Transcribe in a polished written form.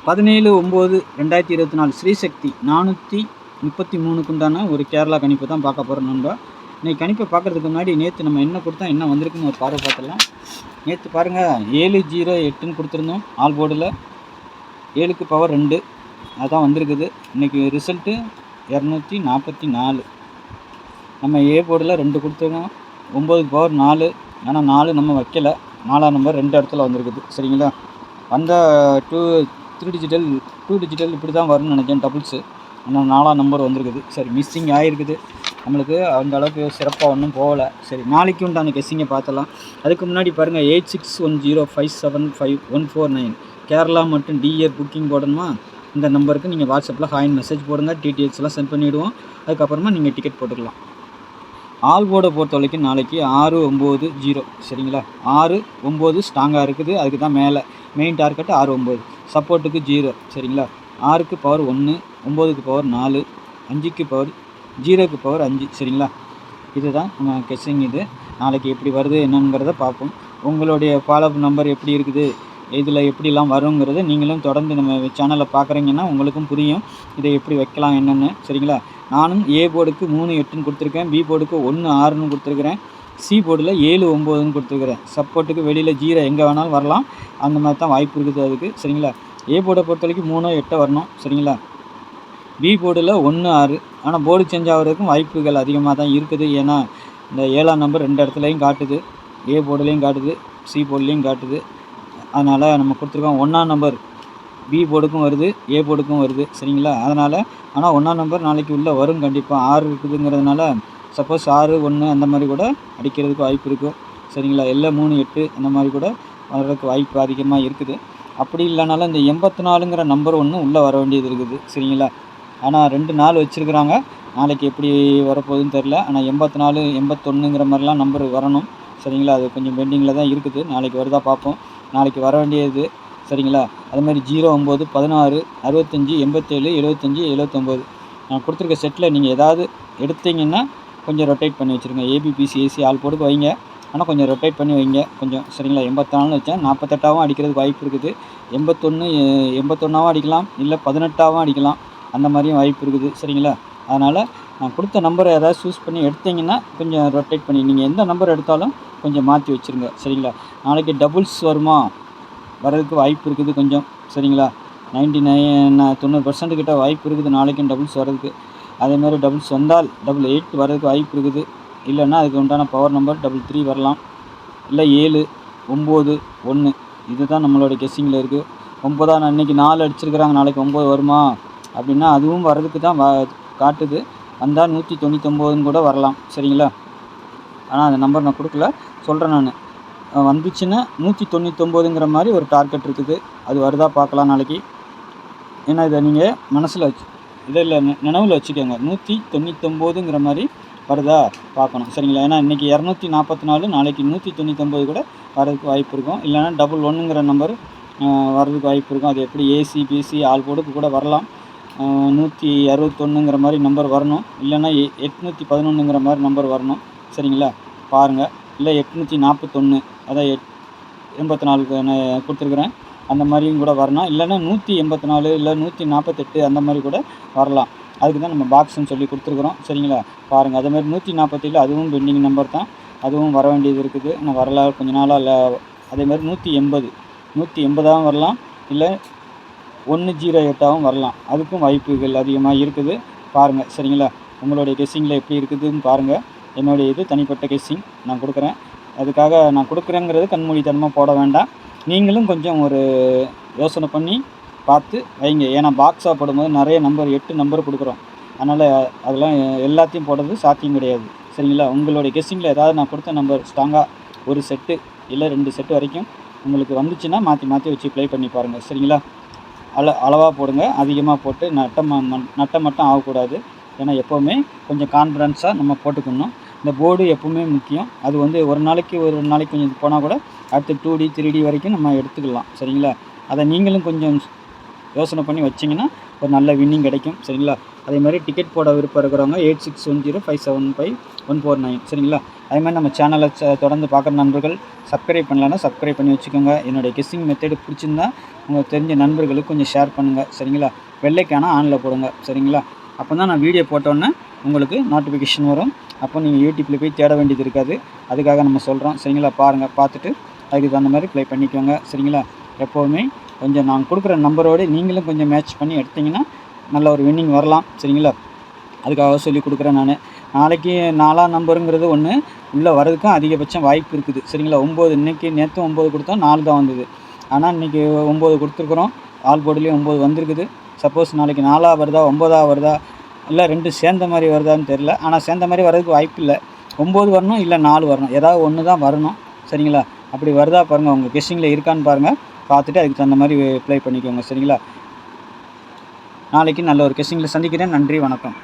17/9/2024 ஸ்ரீசக்தி 433க்கு உண்டான ஒரு கேரளா கணிப்பு தான் பார்க்க போகிறோம் நண்பா. இன்றைக்கி கணிப்பை பார்க்குறதுக்கு முன்னாடி நேற்று நம்ம என்ன கொடுத்தா என்ன வந்திருக்குன்னு ஒரு பார்வை பார்த்துடலாம். நேற்று பாருங்கள் 708ன்னு கொடுத்துருந்தோம். ஆல் போர்டில் 7க்கு பவர் 2 அதான் வந்திருக்குது. இன்றைக்கி ரிசல்ட்டு 244. நம்ம ஏ போர்டில் 2 கொடுத்துருக்கோம். 9க்கு பவர் 4, ஆனால் 4 நம்ம வைக்கலை. 4ஆம் நம்பர் 2 இடத்துல வந்திருக்குது. சரிங்களா, வந்த 2 டிஜிட்டல் இப்படி தான் வரும்னு நினைக்கிறேன், டபுள்ஸு. ஆனால் 4ஆம் நம்பர் வந்திருக்குது. சரி, மிஸ்ஸிங் ஆகிருக்குது. நம்மளுக்கு அந்த அளவுக்கு சிறப்பாக ஒன்றும் போகலை. சரி, நாளைக்கு உண்டான கெஸ்ஸிங்கை பார்த்தலாம். அதுக்கு முன்னாடி பாருங்கள் 8610575149 கேரளா மற்றும் டிஏ புக்கிங் போடணுமா? இந்த நம்பருக்கு நீங்கள் வாட்ஸ்அப்பில் ஹாய் மெசேஜ் போடுங்க. டீட்டெயில்ஸ்லாம் சென்ட் பண்ணிவிடுவோம். அதுக்கப்புறமா நீங்கள் டிக்கெட் போட்டுக்கலாம். ஆல் போர்டை பொறுத்த வரைக்கும் நாளைக்கு 690. சரிங்களா, 6-9 ஸ்ட்ராங்காக இருக்குது. அதுக்கு தான் மேலே மெயின் டார்கெட்டு 6-9. சப்போர்ட்டுக்கு 0. சரிங்களா, 6க்கு பவர் 1, 9க்கு பவர் 4, 5க்கு பவர் 0க்கு பவர் 5. சரிங்களா, இதுதான் நம்ம கெஸ்ஸிங். இது நாளைக்கு எப்படி வருது என்னங்கிறத பார்ப்போம். உங்களுடைய ஃபாலோஅப் நம்பர் எப்படி இருக்குது, இதில் எப்படிலாம் வருங்கிறது நீங்களும் தொடர்ந்து நம்ம சேனலை பார்க்குறீங்கன்னா உங்களுக்கும் புரியும் இதை எப்படி வைக்கலாம் என்னென்னு. சரிங்களா, நானும் ஏ போர்டுக்கு 3-8ன்னு கொடுத்துருக்கேன். பி போர்டுக்கு 1-6ன்னு கொடுத்துருக்குறேன். சி போர்டில் 7-9ன்னு கொடுத்துருக்குறேன். சப்போர்ட்டுக்கு வெளியில் 0 எங்கே வேணாலும் வரலாம். அந்த மாதிரி தான் வாய்ப்பு இருக்குது அதுக்கு. சரிங்களா, ஏ போர்டை பொறுத்த வரைக்கும் 3-8 வரணும். சரிங்களா, பி போர்டில் 1-6. ஆனால் போர்டு சேஞ்ச் ஆகிறதுக்கும் வாய்ப்புகள் அதிகமாக தான் இருக்குது. ஏன்னா இந்த 7ஆம் நம்பர் 2 இடத்துலையும் காட்டுது. ஏ போர்டுலேயும் காட்டுது, சி போர்டுலேயும் காட்டுது. அதனால் நம்ம கொடுத்துருக்கோம். 1ஆம் நம்பர் பி போர்டுக்கும் வருது, ஏ போர்டுக்கும் வருது. சரிங்களா, அதனால் ஆனால் 1ஆம் நம்பர் நாளைக்கு உள்ளே வரும் கண்டிப்பாக. 6 இருக்குதுங்கிறதுனால சப்போஸ் 6-1 அந்த மாதிரி கூட அடிக்கிறதுக்கு வாய்ப்பு இருக்கும். சரிங்களா, எல்லாம் 3-8 அந்த மாதிரி கூட வர்றதுக்கு வாய்ப்பு அதிகமாக இருக்குது. அப்படி இல்லைனாலும் இந்த 84ங்கிற நம்பர் ஒன்று உள்ளே வர வேண்டியது இருக்குது. சரிங்களா, ஆனால் 2 நாள் வச்சுருக்குறாங்க. நாளைக்கு எப்படி வரப்போகுதுன்னு தெரில. ஆனால் 84, 81ங்கிற மாதிரிலாம் நம்பர் வரணும். சரிங்களா, அது கொஞ்சம் பெண்டிங்கில் தான் இருக்குது. நாளைக்கு வருதா பார்ப்போம். நாளைக்கு வர வேண்டியது. சரிங்களா, அதுமாதிரி 0-9, 16, 65, 87, 75, 79 நான் கொடுத்துருக்க செட்டில் நீங்கள் ஏதாவது எடுத்தீங்கன்னா கொஞ்சம் ரொட்டேட் பண்ணி வச்சுருங்க. ஏபிபிசி ஏசி ஆல் போர்டுக்கு வைங்க, ஆனால் கொஞ்சம் ரொட்டேட் பண்ணி வைங்க கொஞ்சம். சரிங்களா, 84 வச்சேன், 48ஆகவும் அடிக்கிறதுக்கு வாய்ப்பு இருக்குது. 81ஆகவும் அடிக்கலாம், இல்லை 18ஆகவும் அடிக்கலாம். அந்த மாதிரியும் வாய்ப்பு இருக்குது. சரிங்களா, அதனால் நான் கொடுத்த நம்பரை ஏதாவது சூஸ் பண்ணி எடுத்தீங்கன்னா கொஞ்சம் ரொட்டேட் பண்ணி நீங்கள் எந்த நம்பர் எடுத்தாலும் கொஞ்சம் மாற்றி வச்சுருங்க. சரிங்களா, நாளைக்கு டபுள்ஸ் வருமா? வர்றதுக்கு வாய்ப்பு இருக்குது கொஞ்சம். சரிங்களா, 90% கிட்ட வாய்ப்பு இருக்குது நாளைக்கும் டபுள்ஸ் வர்றதுக்கு. அதேமாதிரி டபுள்ஸ் வந்தால் 88 வர்றதுக்கு வாய்ப்பு இருக்குது. இல்லைன்னா அதுக்கு உண்டான பவர் நம்பர் 33 வரலாம், இல்லை 7, 9, 1. இதுதான் நம்மளோட கெஸ்ஸிங்கில் இருக்குது. 9 அன்றைக்கி 4 அடிச்சிருக்கிறாங்க. நாளைக்கு 9 வருமா அப்படின்னா அதுவும் வர்றதுக்கு தான் காட்டுது. வந்தால் 199ன்னு கூட வரலாம். சரிங்களா, ஆனால் அந்த நம்பர் நான் கொடுக்கல, சொல்கிறேன் நான். வந்துச்சுன்னா 199ங்கிற மாதிரி ஒரு டார்கெட் இருக்குது. அது வருதா பார்க்கலாம் நாளைக்கு. ஏன்னா இதை நீங்கள் மனசில் இதில் நினைவில் வச்சுக்கோங்க. 199ங்கிற மாதிரி வருதா பார்க்கணும். சரிங்களா, ஏன்னா இன்றைக்கி 244, நாளைக்கு 199 கூட வர்றதுக்கு வாய்ப்பு இருக்கும். இல்லைனா 111ங்கிற நம்பர் வர்றதுக்கு வாய்ப்பு இருக்கும். அது எப்படி ஏசி பிசி ஆல் போர்டுக்கு கூட வரலாம். 161ங்கிற மாதிரி நம்பர் வரணும். இல்லைன்னா 811ங்கிற மாதிரி நம்பர் வரணும். சரிங்களா, பாருங்கள். இல்லை 841, அதான் 84 நான் கொடுத்துருக்குறேன். அந்த மாதிரியும் கூட வரணும். இல்லைன்னா 184, இல்லை 148 அந்த மாதிரி கூட வரலாம். அதுக்கு தான் நம்ம பாக்ஸ்ன்னு சொல்லி கொடுத்துருக்குறோம். சரிங்களா, பாருங்கள். அதேமாதிரி 147 அதுவும் பெண்டிங் நம்பர் தான். அதுவும் வர வேண்டியது இருக்குது. நான் வரல கொஞ்ச நாளாக இல்லை. அதேமாதிரி 180ஆகவும் வரலாம், இல்லை 108ஆகவும் வரலாம். அதுக்கும் வாய்ப்புகள் அதிகமாக இருக்குது. பாருங்கள். சரிங்களா, உங்களுடைய கெஸ்ஸிங்கில் எப்படி இருக்குதுன்னு பாருங்கள். என்னுடைய இது தனிப்பட்ட கெஸ்ஸிங் நான் கொடுக்குறேன். அதுக்காக நான் கொடுக்குறேங்கிறது கண்மூடித்தனமாக போட வேண்டாம். நீங்களும் கொஞ்சம் ஒரு யோசனை பண்ணி பார்த்து வைங்க. ஏன்னா பாக்ஸாக போடும்போது நிறைய நம்பர் 8 நம்பர் கொடுக்குறோம். அதனால் அதெல்லாம் எல்லாத்தையும் போடுறது சாத்தியம் கிடையாது. சரிங்களா, உங்களுடைய கெஸ்ஸிங்கில் ஏதாவது நான் கொடுத்த நம்பர் ஸ்ட்ராங்காக ஒரு செட்டு இல்லை 2 செட்டு வரைக்கும் உங்களுக்கு வந்துச்சுன்னா மாற்றி வச்சு ப்ளே பண்ணி பாருங்கள். சரிங்களா, அளவாக போடுங்க. அதிகமாக போட்டு நட்டம் மட்டும் ஆகக்கூடாது. ஏன்னா எப்போவுமே கொஞ்சம் கான்ஃபிடன்ஸாக நம்ம போட்டுக்கணும். இந்த போர்டு எப்பவுமே முக்கியம். அது ஒரு நாளைக்கு கொஞ்சம் போனால் கூட அடுத்து 2D 3D வரைக்கும் நம்ம எடுத்துக்கலாம். சரிங்களா, அதை நீங்களும் கொஞ்சம் யோசனை பண்ணி வச்சிங்கன்னா ஒரு நல்ல வின்னிங் கிடைக்கும் சரிங்களா. அதே மாதிரி டிக்கெட் போட விருப்பம் இருக்கிறவங்க 8610575149 சரிங்களா. அதே மாதிரி நம்ம சேனலை தொடர்ந்து பார்க்குற நண்பர்கள் சப்ஸ்கிரைப் பண்ணலன்னா சப்ஸ்கிரைப் பண்ணி வச்சுக்கோங்க. என்னுடைய கெஸ்ஸிங் மெத்தடு பிடிச்சிருந்தா உங்களுக்கு தெரிஞ்ச நண்பர்களுக்கு கொஞ்சம் ஷேர் பண்ணுங்கள் சரிங்களா. பெல்லைக்கான ஆனில் போடுங்க சரிங்களா. அப்போ தான் நான் வீடியோ போட்டோன்னே உங்களுக்கு நோட்டிஃபிகேஷன் வரும். அப்போ நீங்கள் யூடியூப்பில் போய் தேட வேண்டியது இருக்காது. அதுக்காக நம்ம சொல்கிறோம் சரிங்களா. பாருங்கள், பார்த்துட்டு அதுக்கு தகுந்த மாதிரி ப்ளே பண்ணிக்கோங்க சரிங்களா. எப்போவுமே கொஞ்சம் நான் கொடுக்குற நம்பரோடு நீங்களும் கொஞ்சம் மேட்ச் பண்ணி எடுத்திங்கன்னா நல்ல ஒரு வின்னிங் வரலாம் சரிங்களா. அதுக்காக சொல்லி கொடுக்குறேன் நான். நாளைக்கு 4ஆம் நம்பருங்கிறது ஒன்று உள்ளே வரதுக்கும் அதிகபட்சம் வாய்ப்பு இருக்குது சரிங்களா. 9 இன்றைக்கி நேற்று 9 கொடுத்தோம், 4 தான் வந்தது. ஆனால் இன்றைக்கி 9 கொடுத்துருக்குறோம். ஆல் போர்டுலேயும் 9 வந்திருக்குது. சப்போஸ் நாளைக்கு 4ஆ வருதா 9ஆ வருதா இல்லை 2 சேர்ந்த மாதிரி வருதான்னு தெரில. ஆனால் சேர்ந்த மாதிரி வர்றதுக்கு வாய்ப்பு இல்லை. 9 வரணும், இல்லை 4 வரணும், ஏதாவது ஒன்று தான் வரணும் சரிங்களா. அப்படி வருதா பாருங்கள், உங்கள் கெஸ்ஸிங்கில் இருக்கான்னு பாருங்கள். பார்த்துட்டு அதுக்கு தகுந்த மாதிரி ப்ளே பண்ணிக்கோங்க சரிங்களா. நாளைக்கு நல்ல ஒரு கெஸ்ஸிங்கில் சந்திக்கிறேன். நன்றி, வணக்கம்.